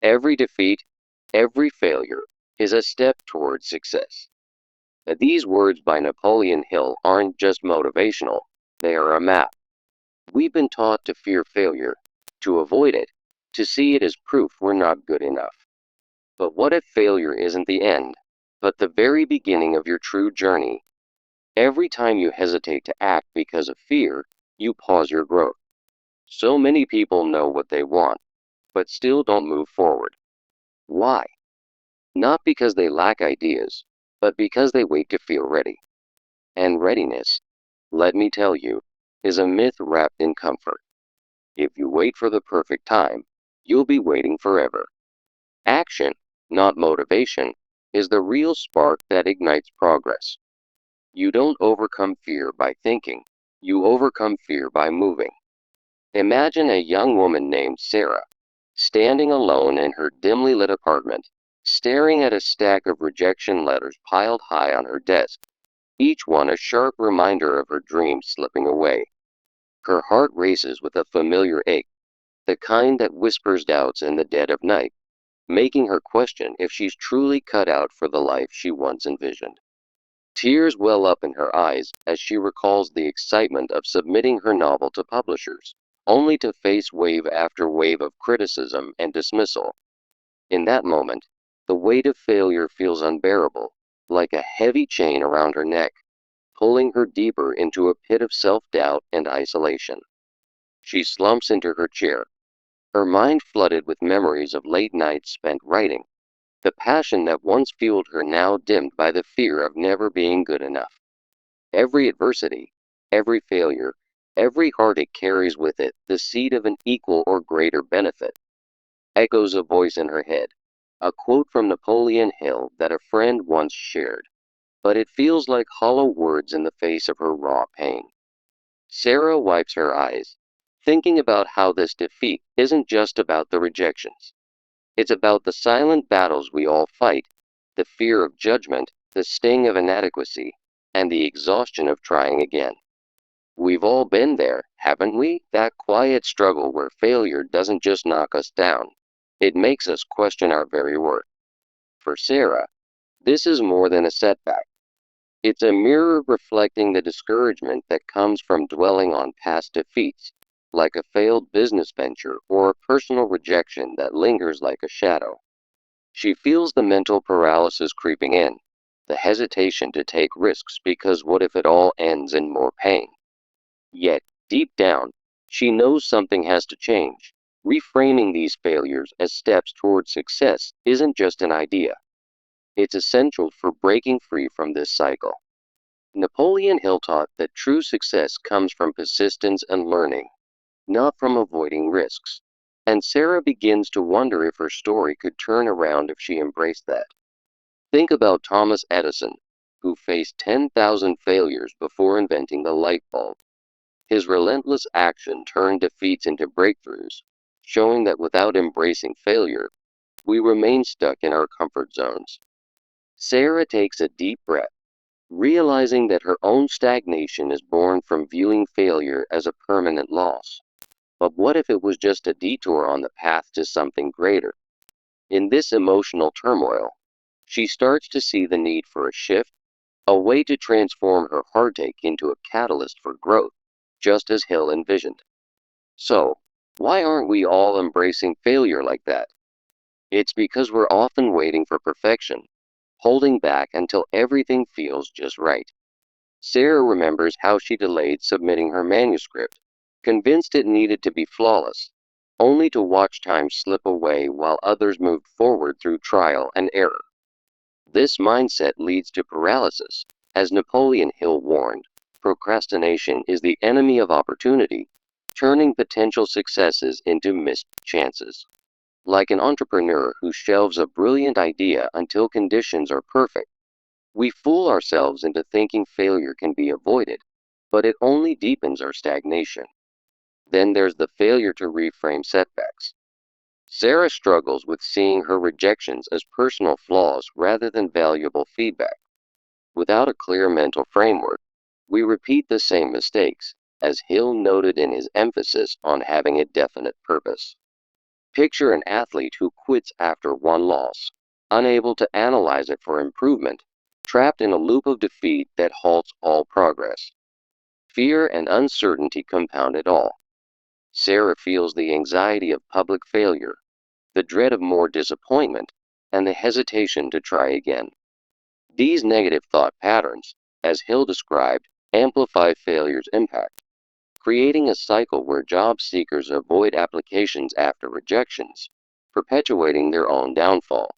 Every defeat, every failure is a step towards success. Now, these words by Napoleon Hill aren't just motivational, they are a map. We've been taught to fear failure, to avoid it, to see it as proof we're not good enough. But what if failure isn't the end, but the very beginning of your true journey? Every time you hesitate to act because of fear, you pause your growth. So many people know what they want, but still don't move forward. Why? Not because they lack ideas, but because they wait to feel ready. And readiness, let me tell you, is a myth wrapped in comfort. If you wait for the perfect time, you'll be waiting forever. Action, not motivation, is the real spark that ignites progress. You don't overcome fear by thinking, you overcome fear by moving. Imagine a young woman named Sarah, standing alone in her dimly lit apartment, staring at a stack of rejection letters piled high on her desk, each one a sharp reminder of her dreams slipping away. Her heart races with a familiar ache, the kind that whispers doubts in the dead of night, making her question if she's truly cut out for the life she once envisioned. Tears well up in her eyes as she recalls the excitement of submitting her novel to publishers, only to face wave after wave of criticism and dismissal. In that moment, the weight of failure feels unbearable, like a heavy chain around her neck, pulling her deeper into a pit of self-doubt and isolation. She slumps into her chair, her mind flooded with memories of late nights spent writing, the passion that once fueled her now dimmed by the fear of never being good enough. Every adversity, every failure, every heartache carries with it the seed of an equal or greater benefit. Echoes a voice in her head, a quote from Napoleon Hill that a friend once shared, but it feels like hollow words in the face of her raw pain. Sarah wipes her eyes, thinking about how this defeat isn't just about the rejections. It's about the silent battles we all fight, the fear of judgment, the sting of inadequacy, and the exhaustion of trying again. We've all been there, haven't we? That quiet struggle where failure doesn't just knock us down, it makes us question our very worth. For Sarah, this is more than a setback. It's a mirror reflecting the discouragement that comes from dwelling on past defeats, like a failed business venture or a personal rejection that lingers like a shadow. She feels the mental paralysis creeping in, the hesitation to take risks because what if it all ends in more pain? Yet, deep down, she knows something has to change. Reframing these failures as steps toward success isn't just an idea. It's essential for breaking free from this cycle. Napoleon Hill taught that true success comes from persistence and learning, not from avoiding risks. And Sarah begins to wonder if her story could turn around if she embraced that. Think about Thomas Edison, who faced 10,000 failures before inventing the light bulb. His relentless action turned defeats into breakthroughs, showing that without embracing failure, we remain stuck in our comfort zones. Sarah takes a deep breath, realizing that her own stagnation is born from viewing failure as a permanent loss. But what if it was just a detour on the path to something greater? In this emotional turmoil, she starts to see the need for a shift, a way to transform her heartache into a catalyst for growth, just as Hill envisioned. So, why aren't we all embracing failure like that? It's because we're often waiting for perfection, holding back until everything feels just right. Sarah remembers how she delayed submitting her manuscript, convinced it needed to be flawless, only to watch time slip away while others moved forward through trial and error. This mindset leads to paralysis. As Napoleon Hill warned, procrastination is the enemy of opportunity, turning potential successes into missed chances. Like an entrepreneur who shelves a brilliant idea until conditions are perfect, we fool ourselves into thinking failure can be avoided, but it only deepens our stagnation. Then there's the failure to reframe setbacks. Sarah struggles with seeing her rejections as personal flaws rather than valuable feedback. Without a clear mental framework, we repeat the same mistakes, as Hill noted in his emphasis on having a definite purpose. Picture an athlete who quits after one loss, unable to analyze it for improvement, trapped in a loop of defeat that halts all progress. Fear and uncertainty compound it all. Sarah feels the anxiety of public failure, the dread of more disappointment, and the hesitation to try again. These negative thought patterns, as Hill described, amplify failure's impact, creating a cycle where job seekers avoid applications after rejections, perpetuating their own downfall.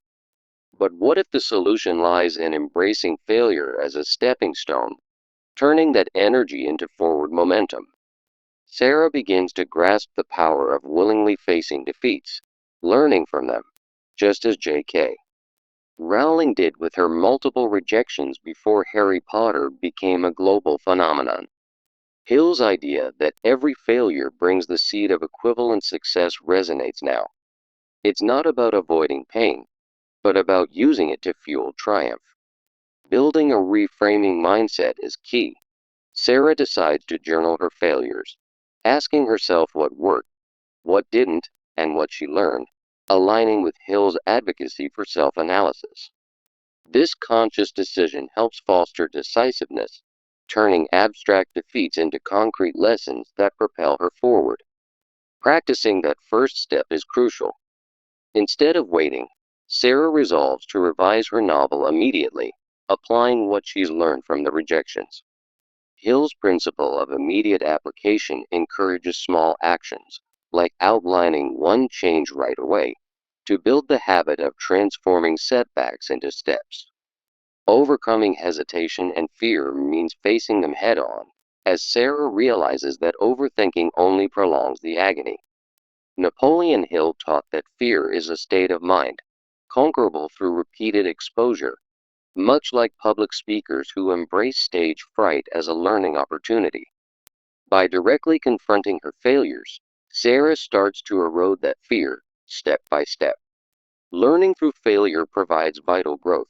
But what if the solution lies in embracing failure as a stepping stone, turning that energy into forward momentum? Sarah begins to grasp the power of willingly facing defeats, learning from them, just as J.K. Rowling did with her multiple rejections before Harry Potter became a global phenomenon. Hill's idea that every failure brings the seed of equivalent success resonates now. It's not about avoiding pain, but about using it to fuel triumph. Building a reframing mindset is key. Sarah decides to journal her failures, asking herself what worked, what didn't, and what she learned, aligning with Hill's advocacy for self-analysis. This conscious decision helps foster decisiveness, turning abstract defeats into concrete lessons that propel her forward. Practicing that first step is crucial. Instead of waiting, Sarah resolves to revise her novel immediately, applying what she's learned from the rejections. Hill's principle of immediate application encourages small actions, like outlining one change right away, to build the habit of transforming setbacks into steps. Overcoming hesitation and fear means facing them head on, as Sarah realizes that overthinking only prolongs the agony. Napoleon Hill taught that fear is a state of mind, conquerable through repeated exposure, much like public speakers who embrace stage fright as a learning opportunity. By directly confronting her failures, Sarah starts to erode that fear, step by step. Learning through failure provides vital growth.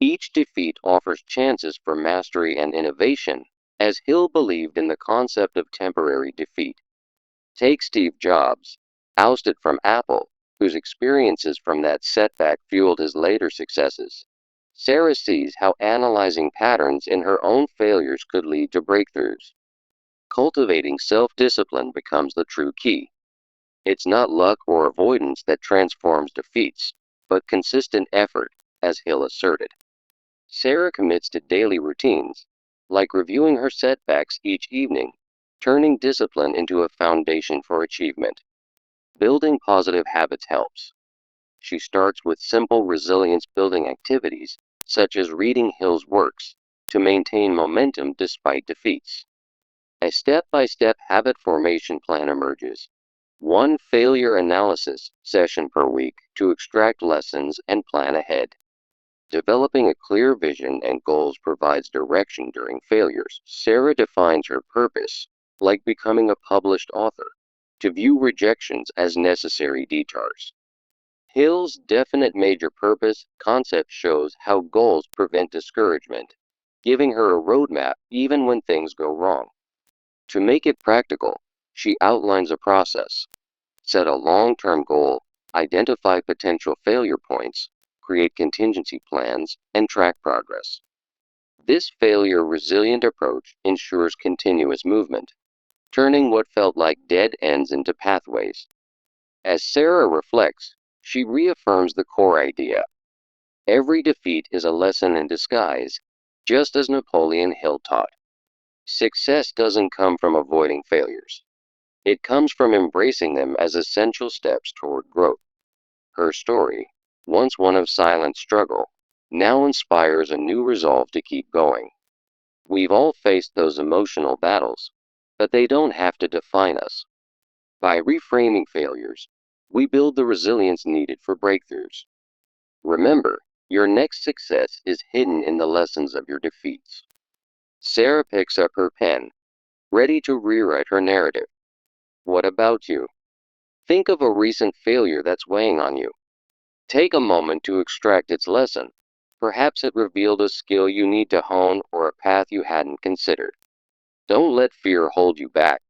Each defeat offers chances for mastery and innovation, as Hill believed in the concept of temporary defeat. Take Steve Jobs, ousted from Apple, whose experiences from that setback fueled his later successes. Sarah sees how analyzing patterns in her own failures could lead to breakthroughs. Cultivating self-discipline becomes the true key. It's not luck or avoidance that transforms defeats, but consistent effort, as Hill asserted. Sarah commits to daily routines, like reviewing her setbacks each evening, turning discipline into a foundation for achievement. Building positive habits helps. She starts with simple resilience-building activities, such as reading Hill's works, to maintain momentum despite defeats. A step-by-step habit formation plan emerges. One failure analysis session per week to extract lessons and plan ahead. Developing a clear vision and goals provides direction during failures. Sarah defines her purpose, like becoming a published author, to view rejections as necessary detours. Hill's definite major purpose concept shows how goals prevent discouragement, giving her a roadmap even when things go wrong. To make it practical, she outlines a process. Set a long-term goal, identify potential failure points, create contingency plans, and track progress. This failure-resilient approach ensures continuous movement, turning what felt like dead ends into pathways. As Sarah reflects, she reaffirms the core idea. Every defeat is a lesson in disguise, just as Napoleon Hill taught. Success doesn't come from avoiding failures. It comes from embracing them as essential steps toward growth. Her story, once one of silent struggle, now inspires a new resolve to keep going. We've all faced those emotional battles, but they don't have to define us. By reframing failures, we build the resilience needed for breakthroughs. Remember, your next success is hidden in the lessons of your defeats. Sarah picks up her pen, ready to rewrite her narrative. What about you? Think of a recent failure that's weighing on you. Take a moment to extract its lesson. Perhaps it revealed a skill you need to hone or a path you hadn't considered. Don't let fear hold you back.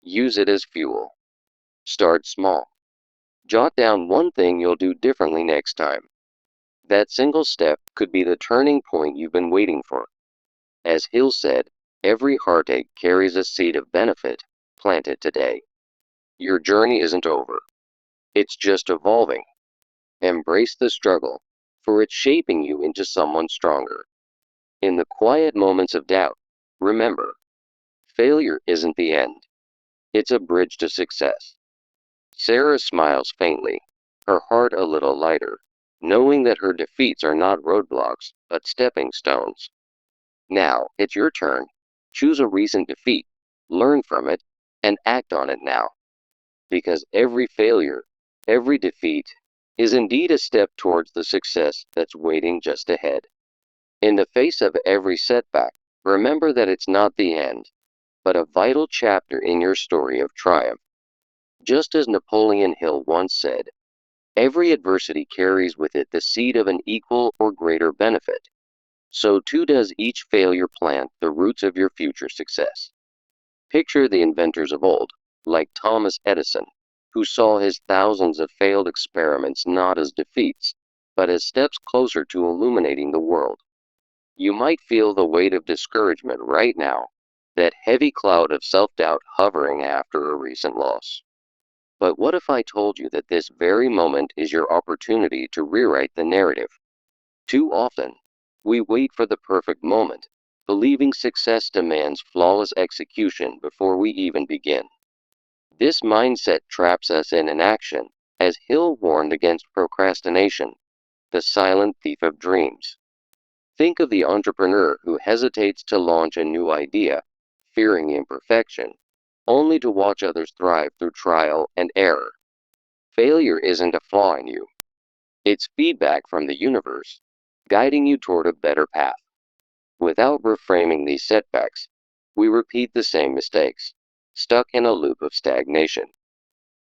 Use it as fuel. Start small. Jot down one thing you'll do differently next time. That single step could be the turning point you've been waiting for. As Hill said, every heartache carries a seed of benefit planted today. Your journey isn't over. It's just evolving. Embrace the struggle, for it's shaping you into someone stronger. In the quiet moments of doubt, remember, failure isn't the end. It's a bridge to success. Sarah smiles faintly, her heart a little lighter, knowing that her defeats are not roadblocks, but stepping stones. Now, it's your turn. Choose a recent defeat, learn from it, and act on it now. Because every failure, every defeat, is indeed a step towards the success that's waiting just ahead. In the face of every setback, remember that it's not the end, but a vital chapter in your story of triumph. Just as Napoleon Hill once said, every adversity carries with it the seed of an equal or greater benefit. So too does each failure plant the roots of your future success. Picture the inventors of old, like Thomas Edison, who saw his thousands of failed experiments not as defeats, but as steps closer to illuminating the world. You might feel the weight of discouragement right now, that heavy cloud of self-doubt hovering after a recent loss. But what if I told you that this very moment is your opportunity to rewrite the narrative? Too often, we wait for the perfect moment, believing success demands flawless execution before we even begin. This mindset traps us in inaction, as Hill warned against procrastination, the silent thief of dreams. Think of the entrepreneur who hesitates to launch a new idea, fearing imperfection, only to watch others thrive through trial and error. Failure isn't a flaw in you. It's feedback from the universe, guiding you toward a better path. Without reframing these setbacks, we repeat the same mistakes, stuck in a loop of stagnation.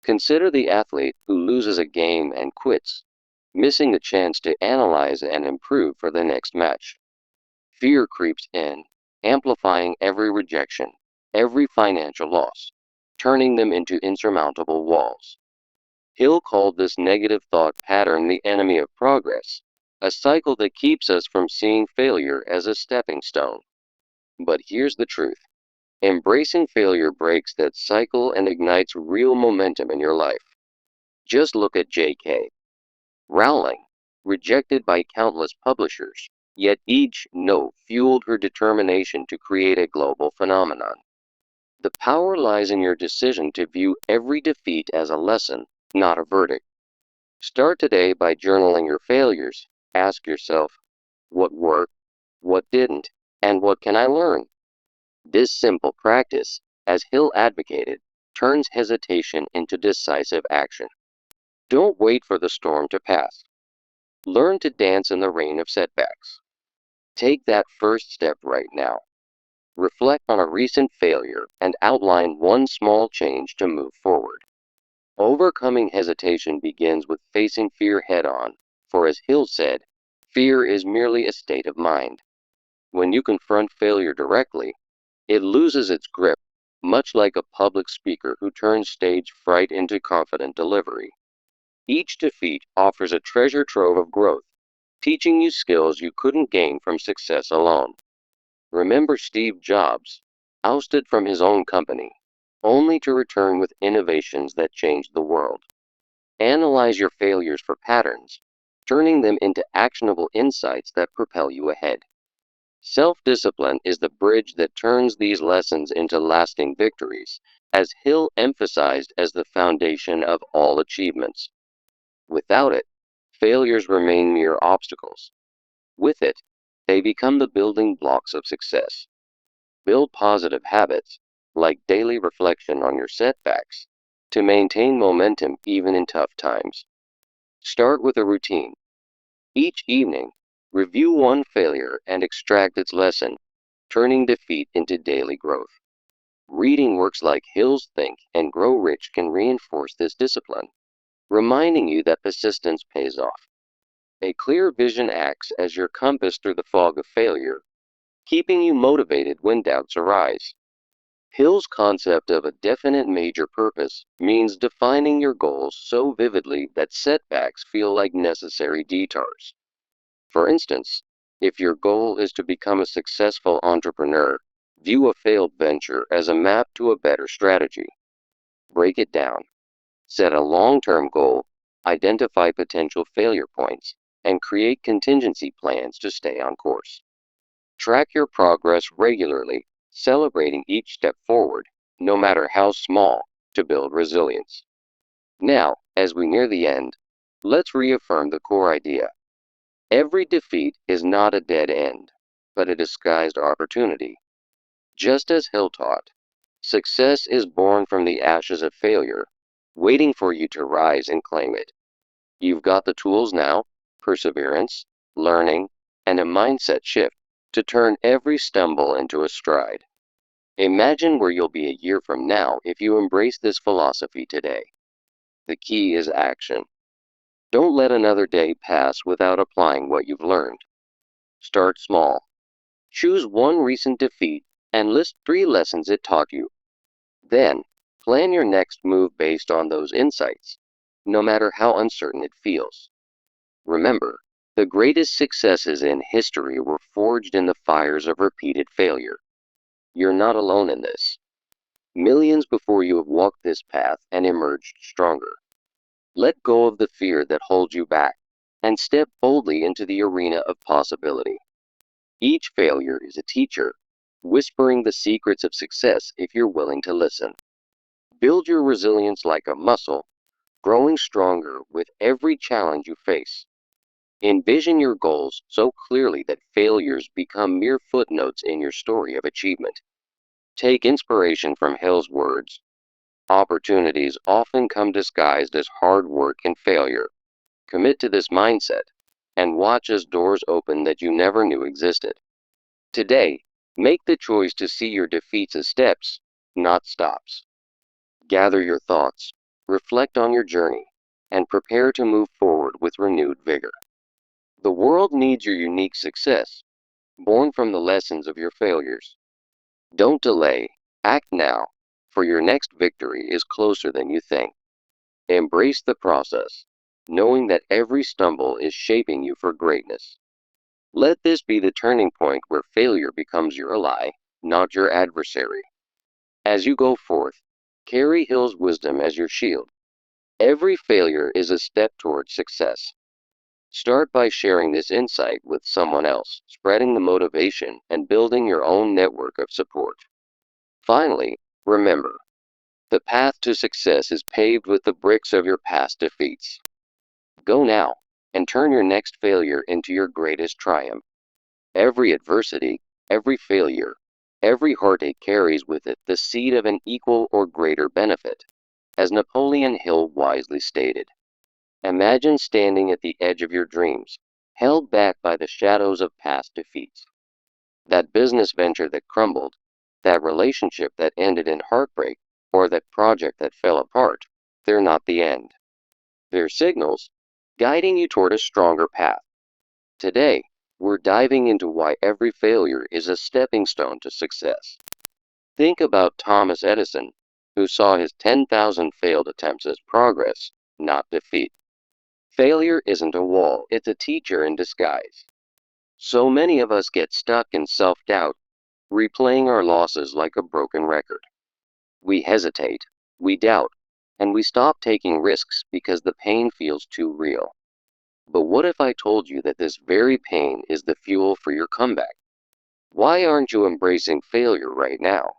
Consider the athlete who loses a game and quits, missing the chance to analyze and improve for the next match. Fear creeps in, amplifying every rejection, every financial loss, turning them into insurmountable walls. Hill called this negative thought pattern the enemy of progress, a cycle that keeps us from seeing failure as a stepping stone. But here's the truth. Embracing failure breaks that cycle and ignites real momentum in your life. Just look at J.K. Rowling, rejected by countless publishers, yet each no fueled her determination to create a global phenomenon. The power lies in your decision to view every defeat as a lesson, not a verdict. Start today by journaling your failures. Ask yourself, what worked, what didn't, and what can I learn? This simple practice, as Hill advocated, turns hesitation into decisive action. Don't wait for the storm to pass. Learn to dance in the rain of setbacks. Take that first step right now. Reflect on a recent failure and outline one small change to move forward. Overcoming hesitation begins with facing fear head on, for as Hill said, fear is merely a state of mind. When you confront failure directly, it loses its grip, much like a public speaker who turns stage fright into confident delivery. Each defeat offers a treasure trove of growth, teaching you skills you couldn't gain from success alone. Remember Steve Jobs, ousted from his own company, only to return with innovations that changed the world. Analyze your failures for patterns, turning them into actionable insights that propel you ahead. Self-discipline is the bridge that turns these lessons into lasting victories, as Hill emphasized as the foundation of all achievements. Without it, failures remain mere obstacles. With it, they become the building blocks of success. Build positive habits, like daily reflection on your setbacks, to maintain momentum even in tough times. Start with a routine. Each evening, review one failure and extract its lesson, turning defeat into daily growth. Reading works like Hill's Think and Grow Rich can reinforce this discipline, reminding you that persistence pays off. A clear vision acts as your compass through the fog of failure, keeping you motivated when doubts arise. Hill's concept of a definite major purpose means defining your goals so vividly that setbacks feel like necessary detours. For instance, if your goal is to become a successful entrepreneur, view a failed venture as a map to a better strategy. Break it down. Set a long-term goal, identify potential failure points, and create contingency plans to stay on course. Track your progress regularly, celebrating each step forward, no matter how small, to build resilience. Now, as we near the end, let's reaffirm the core idea. Every defeat is not a dead end, but a disguised opportunity. Just as Hill taught, success is born from the ashes of failure, waiting for you to rise and claim it. You've got the tools now, perseverance, learning, and a mindset shift to turn every stumble into a stride. Imagine where you'll be a year from now if you embrace this philosophy today. The key is action. Don't let another day pass without applying what you've learned. Start small. Choose one recent defeat and list 3 lessons it taught you. Then, plan your next move based on those insights, no matter how uncertain it feels. Remember, the greatest successes in history were forged in the fires of repeated failure. You're not alone in this. Millions before you have walked this path and emerged stronger. Let go of the fear that holds you back and step boldly into the arena of possibility. Each failure is a teacher, whispering the secrets of success if you're willing to listen. Build your resilience like a muscle, growing stronger with every challenge you face. Envision your goals so clearly that failures become mere footnotes in your story of achievement. Take inspiration from Hill's words. Opportunities often come disguised as hard work and failure. Commit to this mindset and watch as doors open that you never knew existed. Today, make the choice to see your defeats as steps, not stops. Gather your thoughts, reflect on your journey, and prepare to move forward with renewed vigor. The world needs your unique success, born from the lessons of your failures. Don't delay, act now, for your next victory is closer than you think. Embrace the process, knowing that every stumble is shaping you for greatness. Let this be the turning point where failure becomes your ally, not your adversary. As you go forth, carry Hill's wisdom as your shield. Every failure is a step towards success. Start by sharing this insight with someone else, spreading the motivation, and building your own network of support. Finally, remember, the path to success is paved with the bricks of your past defeats. Go now, and turn your next failure into your greatest triumph. Every adversity, every failure, every heartache carries with it the seed of an equal or greater benefit. As Napoleon Hill wisely stated, imagine standing at the edge of your dreams, held back by the shadows of past defeats. That business venture that crumbled, that relationship that ended in heartbreak, or that project that fell apart, they're not the end. They're signals, guiding you toward a stronger path. Today, we're diving into why every failure is a stepping stone to success. Think about Thomas Edison, who saw his 10,000 failed attempts as progress, not defeat. Failure isn't a wall, it's a teacher in disguise. So many of us get stuck in self-doubt, replaying our losses like a broken record. We hesitate, we doubt, and we stop taking risks because the pain feels too real. But what if I told you that this very pain is the fuel for your comeback? Why aren't you embracing failure right now?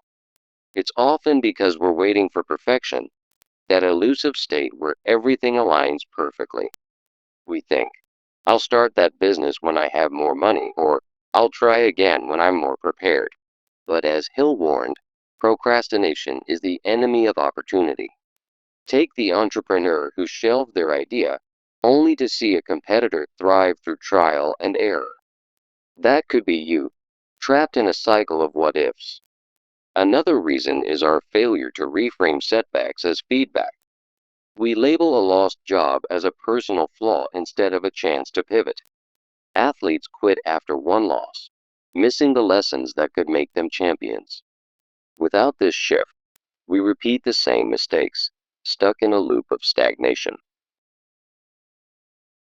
It's often because we're waiting for perfection, that elusive state where everything aligns perfectly. We think, I'll start that business when I have more money, or I'll try again when I'm more prepared. But as Hill warned, procrastination is the enemy of opportunity. Take the entrepreneur who shelved their idea only to see a competitor thrive through trial and error. That could be you, trapped in a cycle of what ifs. Another reason is our failure to reframe setbacks as feedback. We label a lost job as a personal flaw instead of a chance to pivot. Athletes quit after one loss, missing the lessons that could make them champions. Without this shift, we repeat the same mistakes, stuck in a loop of stagnation.